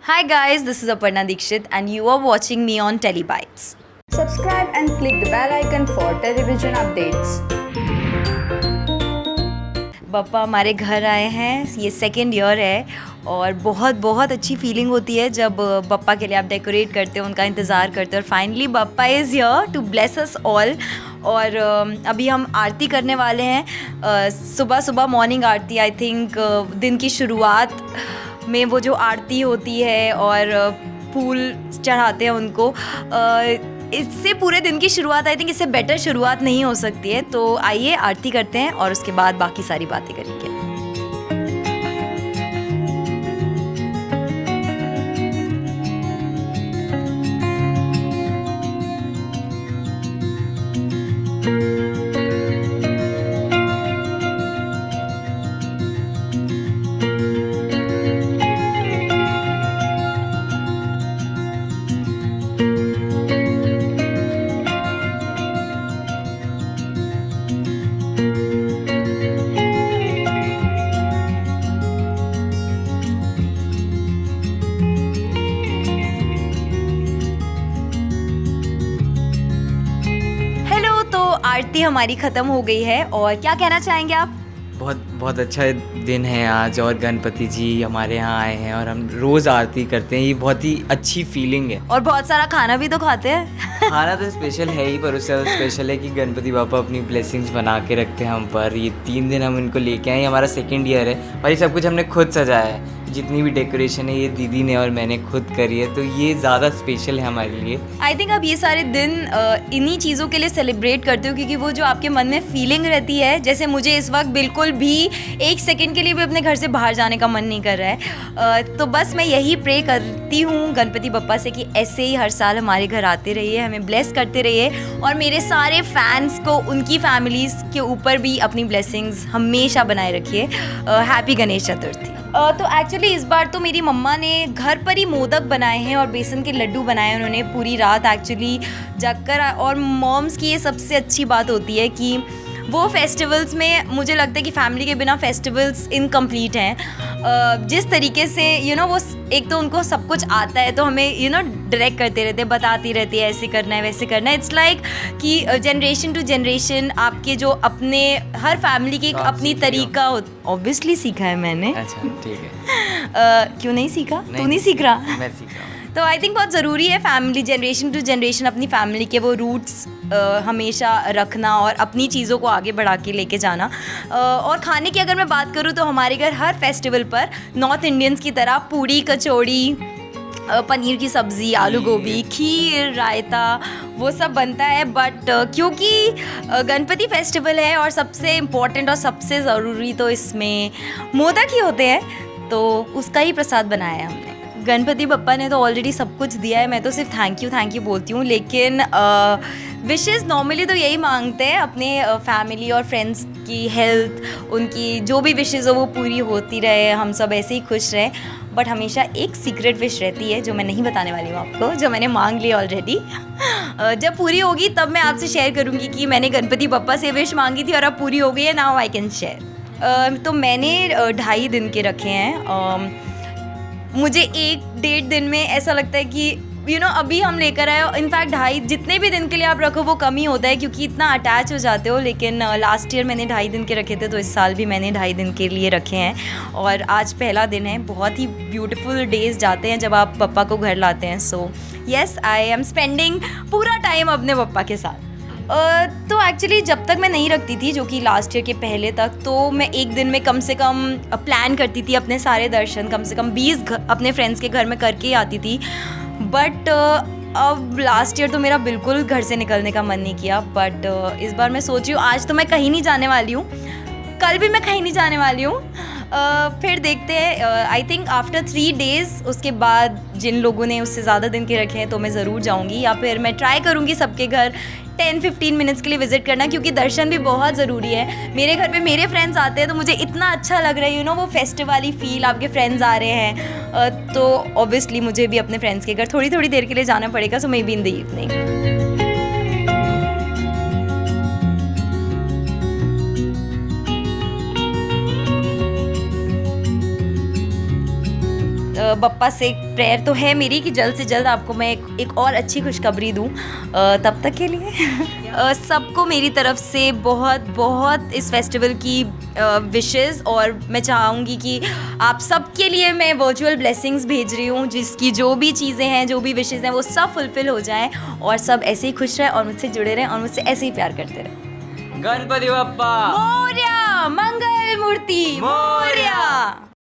Hi guys, this is Aparna Dikshit and you are watching me on Telebytes. Subscribe and click the bell icon for television updates. पप्पा हमारे घर आए हैं, ये second year है और बहुत बहुत अच्छी फीलिंग होती है जब पप्पा के लिए आप डेकोरेट करते हो, उनका इंतज़ार करते हो और finally papa is here to bless us all. और अभी हम आरती करने वाले हैं, सुबह सुबह मॉर्निंग आरती। आई थिंक दिन की शुरुआत में वो जो आरती होती है और फूल चढ़ाते हैं उनको, इससे पूरे दिन की शुरुआत, आई थिंक इससे बेटर शुरुआत नहीं हो सकती है। तो आइए आरती करते हैं और उसके बाद बाकी सारी बातें करेंगे। आरती हमारी ख़त्म हो गई है और क्या कहना चाहेंगे आप? बहुत अच्छा दिन है आज और गणपति जी हमारे यहाँ आए हैं और हम रोज़ आरती करते हैं। ये बहुत ही अच्छी फीलिंग है और बहुत सारा खाना भी तो खाते हैं। खाना तो स्पेशल है ही, पर उससे ज़्यादा स्पेशल है कि गणपति बापा अपनी ब्लेसिंग्स बना के रखते हैं हम पर। ये 3 दिन हम इनको लेके आए, हमारा सेकेंड ईयर है और ये सब कुछ हमने खुद सजाया है। जितनी भी डेकोरेशन है ये दीदी ने और मैंने खुद करी है, तो ये ज़्यादा स्पेशल है हमारे लिए। आई थिंक आप ये सारे दिन इन्हीं चीज़ों के लिए सेलिब्रेट करते हो क्योंकि वो जो आपके मन में फीलिंग रहती है, जैसे मुझे इस वक्त बिल्कुल भी 1 सेकंड के लिए भी अपने घर से बाहर जाने का मन नहीं कर रहा है। तो बस मैं यही प्रे करती हूँ गणपति बप्पा से कि ऐसे ही हर साल हमारे घर आते रहिए, हमें ब्लेस करते रहिए और मेरे सारे फैंस को, उनकी फैमिलीज़ के ऊपर भी अपनी ब्लेसिंग्स हमेशा बनाए रखिए। हैप्पी गणेश चतुर्थी। तो एक्चुअली इस बार तो मेरी मम्मा ने घर पर ही मोदक बनाए हैं और बेसन के लड्डू बनाए उन्होंने पूरी रात एक्चुअली जागकर। और मॉम्स की ये सबसे अच्छी बात होती है कि वो फेस्टिवल्स में, मुझे लगता है कि फैमिली के बिना फेस्टिवल्स इनकम्प्लीट हैं। जिस तरीके से वो एक तो उनको सब कुछ आता है तो हमें डायरेक्ट करते रहते हैं, बताती रहती है ऐसे करना है वैसे करना है। इट्स लाइक कि जनरेशन टू जनरेशन आपके जो अपने हर फैमिली की एक अपनी तरीका ऑब्वियसली सीखा है मैंने। अच्छा ठीक है। क्यों नहीं सीखा? तू नहीं सीख रहा? मैं सीख रहा हूँ। तो आई थिंक बहुत ज़रूरी है फैमिली, जनरेशन टू जनरेशन अपनी फैमिली के वो रूट्स हमेशा रखना और अपनी चीज़ों को आगे बढ़ा के लेके जाना। और खाने की अगर मैं बात करूँ तो हमारे घर हर फेस्टिवल पर नॉर्थ इंडियंस की तरह पूड़ी, कचौड़ी, पनीर की सब्ज़ी, आलू गोभी, खीर, रायता, वो सब बनता है। बट क्योंकि गणपति फेस्टिवल है और सबसे इम्पोर्टेंट और सबसे ज़रूरी तो इसमें मोदक ही होते हैं, तो उसका ही प्रसाद बनाया है हमने। गणपति बप्पा ने तो ऑलरेडी सब कुछ दिया है, मैं तो सिर्फ थैंक यू बोलती हूँ। लेकिन विशेज़ नॉर्मली तो यही मांगते हैं अपने फैमिली और फ्रेंड्स की हेल्थ, उनकी जो भी विशेज़ हो वो पूरी होती रहे, हम सब ऐसे ही खुश रहें। बट हमेशा एक सीक्रेट विश रहती है जो मैं नहीं बताने वाली हूँ आपको, जो मैंने मांग ली ऑलरेडी। जब पूरी होगी तब मैं आपसे शेयर करूँगी कि मैंने गणपति बप्पा से विश मांगी थी और अब पूरी हो गई है। Now I can share. तो मैंने 2.5 दिन के रखे हैं। मुझे 1-1.5 दिन में ऐसा लगता है कि अभी हम लेकर आए। इनफैक्ट 2.5 जितने भी दिन के लिए आप रखो वो कम ही होता है क्योंकि इतना अटैच हो जाते हो। लेकिन लास्ट ईयर मैंने 2.5 दिन के रखे थे, तो इस साल भी मैंने 2.5 दिन के लिए रखे हैं और आज पहला दिन है। बहुत ही ब्यूटीफुल डेज जाते हैं जब आप पप्पा को घर लाते हैं। So yes, I am spending पूरा टाइम अपने पप्पा के साथ। तो एक्चुअली जब तक मैं नहीं रखती थी, जो कि लास्ट ईयर के पहले तक, तो मैं एक दिन में कम से कम प्लान करती थी अपने सारे दर्शन, कम से कम 20 अपने फ्रेंड्स के घर में करके ही आती थी। बट अब लास्ट ईयर तो मेरा बिल्कुल घर से निकलने का मन नहीं किया। बट इस बार मैं सोच रही हूँ, आज तो मैं कहीं नहीं जाने वाली हूँ, कल भी मैं कहीं नहीं जाने वाली हूँ। फिर देखते हैं, आई थिंक आफ्टर 3 डेज़ उसके बाद जिन लोगों ने उससे ज़्यादा दिन के रखे हैं तो मैं ज़रूर जाऊँगी, या फिर मैं ट्राई करूँगी सबके घर 10-15 मिनट्स के लिए विज़िट करना, क्योंकि दर्शन भी बहुत ज़रूरी है। मेरे घर पे मेरे फ्रेंड्स आते हैं तो मुझे इतना अच्छा लग रहा है, वो फेस्टिव वाली फील, आपके फ्रेंड्स आ रहे हैं। तो ऑब्वियसली मुझे भी अपने फ्रेंड्स के घर थोड़ी थोड़ी देर के लिए जाना पड़ेगा। So maybe in the evening. Bappa से प्रेयर तो है मेरी कि जल्द से जल्द आपको मैं एक और अच्छी खुशखबरी दूँ। तब तक के लिए सबको मेरी तरफ से बहुत बहुत इस फेस्टिवल की विशेस, और मैं चाहूँगी कि आप सबके लिए मैं वर्चुअल ब्लेसिंग्स भेज रही हूँ, जिसकी जो भी चीज़ें हैं, जो भी विशेस हैं, वो सब फुलफिल हो जाएं और सब ऐसे ही खुश रहें और मुझसे जुड़े रहें और मुझसे ऐसे ही प्यार करते रहें। गणपति बप्पा मोरया, मंगल मूर्ति मोरया।